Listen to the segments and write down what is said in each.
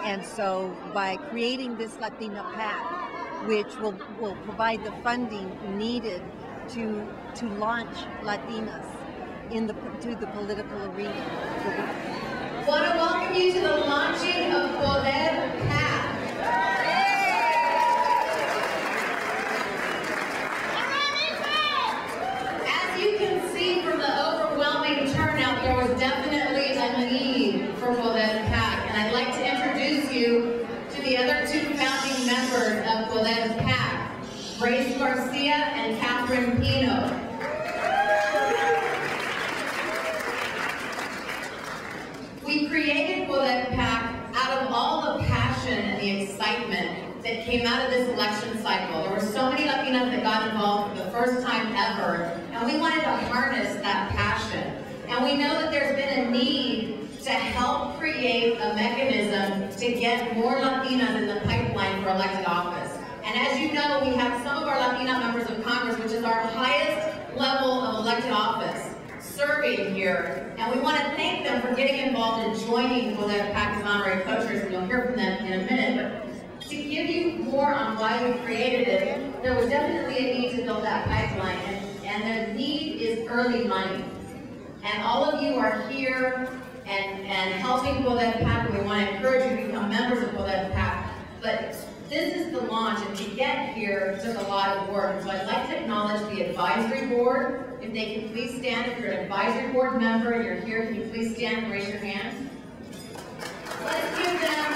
And so by creating this Latina PAC, which will provide the funding needed to launch Latinas to the political arena. I want to welcome you to the launching of PODER PAC. As you can see from the overwhelming turnout, there was definitely a need for PODER PAC. And I'd like to introduce you to the other two founding members of PODER PAC, Grace Garcia and Catherine Pino. We created PODER PAC out of all the passion and the excitement that came out of this election cycle. There were so many Latinas that got involved for the first time ever, and we wanted to harness that passion. And we know that there's been a need to help create a mechanism to get more Latinas in the pipeline for elected office. And as you know, we have some of our Latina members of Congress, which is our highest level of elected office, serving here. And we want to thank them for getting involved and joining PODER PAC as honorary co-chairs, and you'll hear from them in a minute. But to give you more on why we created it, there was definitely a need to build that pipeline, and the need is early money. And all of you are here and helping PODER PAC, and we want to encourage you to become members of PODER PAC. But this is the launch, and to get here took a lot of work. So I'd like to acknowledge the advisory board. If they can please stand. If you're an advisory board member and you're here, can you please stand and raise your hand? Let's give them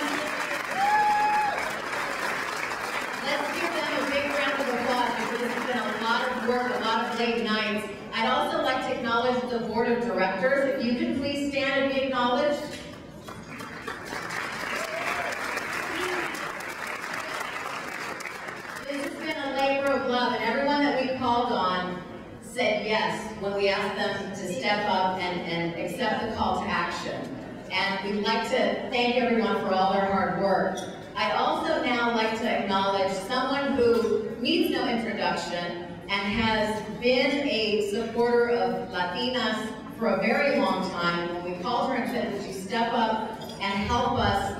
a big round of applause, because this has been a lot of work, a lot of late nights. I'd also like to acknowledge the board of directors. If you could please stand and be acknowledged. This has been a labor of love, and everyone that we called on said yes when we asked them to step up and accept the call to action. And we'd like to thank everyone for all their hard work. I'd also now like to acknowledge someone who needs no introduction and has been a supporter of Latinas for a very long time. When we called her and said, would you step up and help us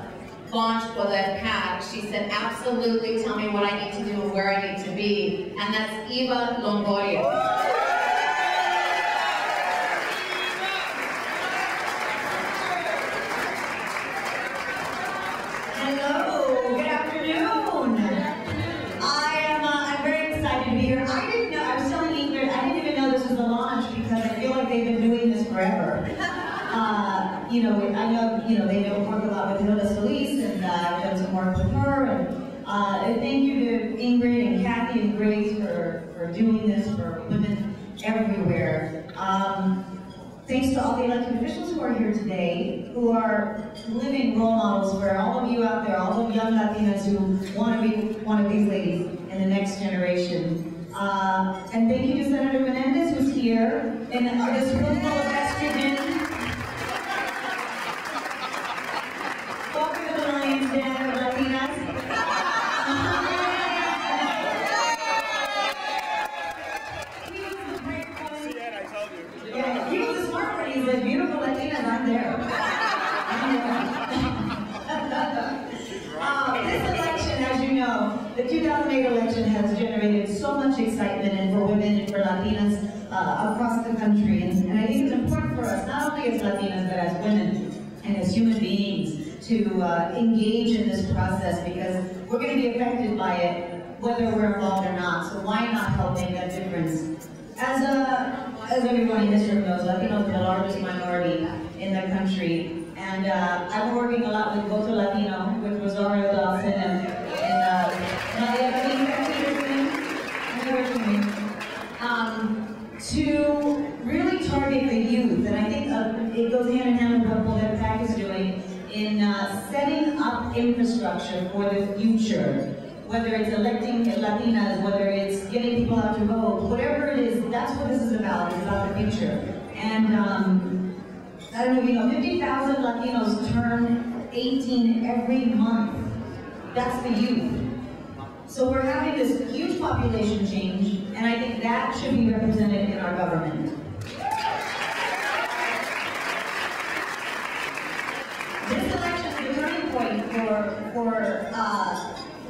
launch PODER PAC, she said, absolutely, tell me what I need to do and where I need to be. And that's Eva Longoria. Forever. I know, they don't work a lot with Hilda Solis, and I've done some work with her. And thank you to Ingrid and Kathy and Grace for doing this for women everywhere. Thanks to all the elected officials who are here today, who are living role models for all of you out there, all the young Latinas who want to be one of these ladies in the next generation. And thank you to Senator Menendez, who's here, and this room full of estrogen. Welcome to the Lions Den of Latinas. He was a great one. See that? I told you. Yeah, he was a smart one. He said, beautiful Latinas aren't there. This election, as you know, the 2008 election has generated so much excitement and for women and for Latinas across the country. And I think it's important for us, not only as Latinas, but as women and as human beings, to engage in this process, because we're going to be affected by it, whether we're involved or not. So why not help make that difference? As everyone in this room knows, Latinos are the largest minority in the country. And I'm working a lot with Voto Latino, with Rosario Dawson and Nadia to really target the youth. And I think it goes hand in hand with what PODER PAC is doing in setting up infrastructure for the future. Whether it's electing Latinas, whether it's getting people out to vote, whatever it is, that's what this is about. It's about the future. And I don't know if you know, 50,000 Latinos turn 18 every month. That's the youth. So we're having this huge population change, and I think that should be represented in our government. This election is the turning point for for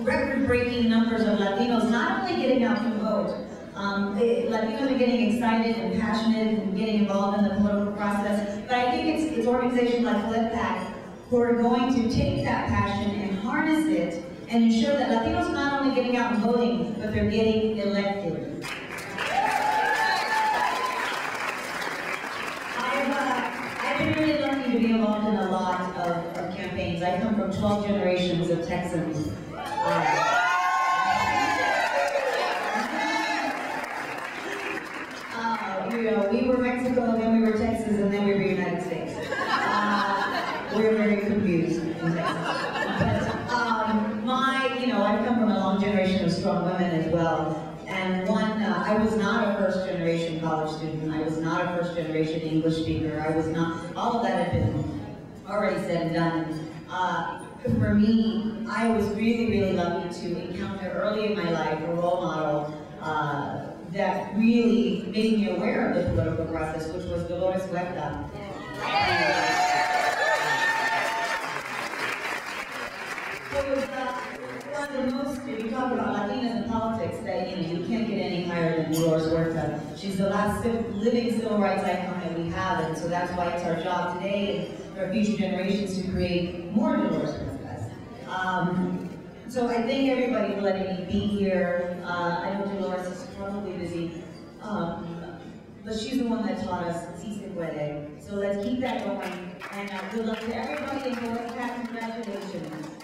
record-breaking numbers of Latinos not only getting out to vote. Latinos are getting excited and passionate and getting involved in the political process, but I think it's organizations like PODER PAC who are going to take that passion and harness it and ensure that Latinos are not only getting out and voting, but they're getting elected. I've been really lucky to be involved in a lot of campaigns. I come from 12 generations of Texans. We were Mexico, then we were Texas, and then we were United States. We were very confused in Texas. But I've come from a long generation of strong women as well. And I was not a first generation college student. I was not a first generation English speaker. I was not, all of that had been already said and done. For me, I was really, really lucky to encounter early in my life a role model that really made me aware of the political process, which was Dolores Huerta. It was one of the most, if you talk about Latinas in politics, that you can't get any higher than Dolores Huerta. She's the last living civil rights icon that we have, and so that's why it's our job today and for future generations to create more Dolores Huertas. So I thank everybody for letting me be here. I know Dolores is probably busy, but she's the one that taught us Si Se Puede. So let's keep that going, and good luck to everybody, and PODER PAC, congratulations.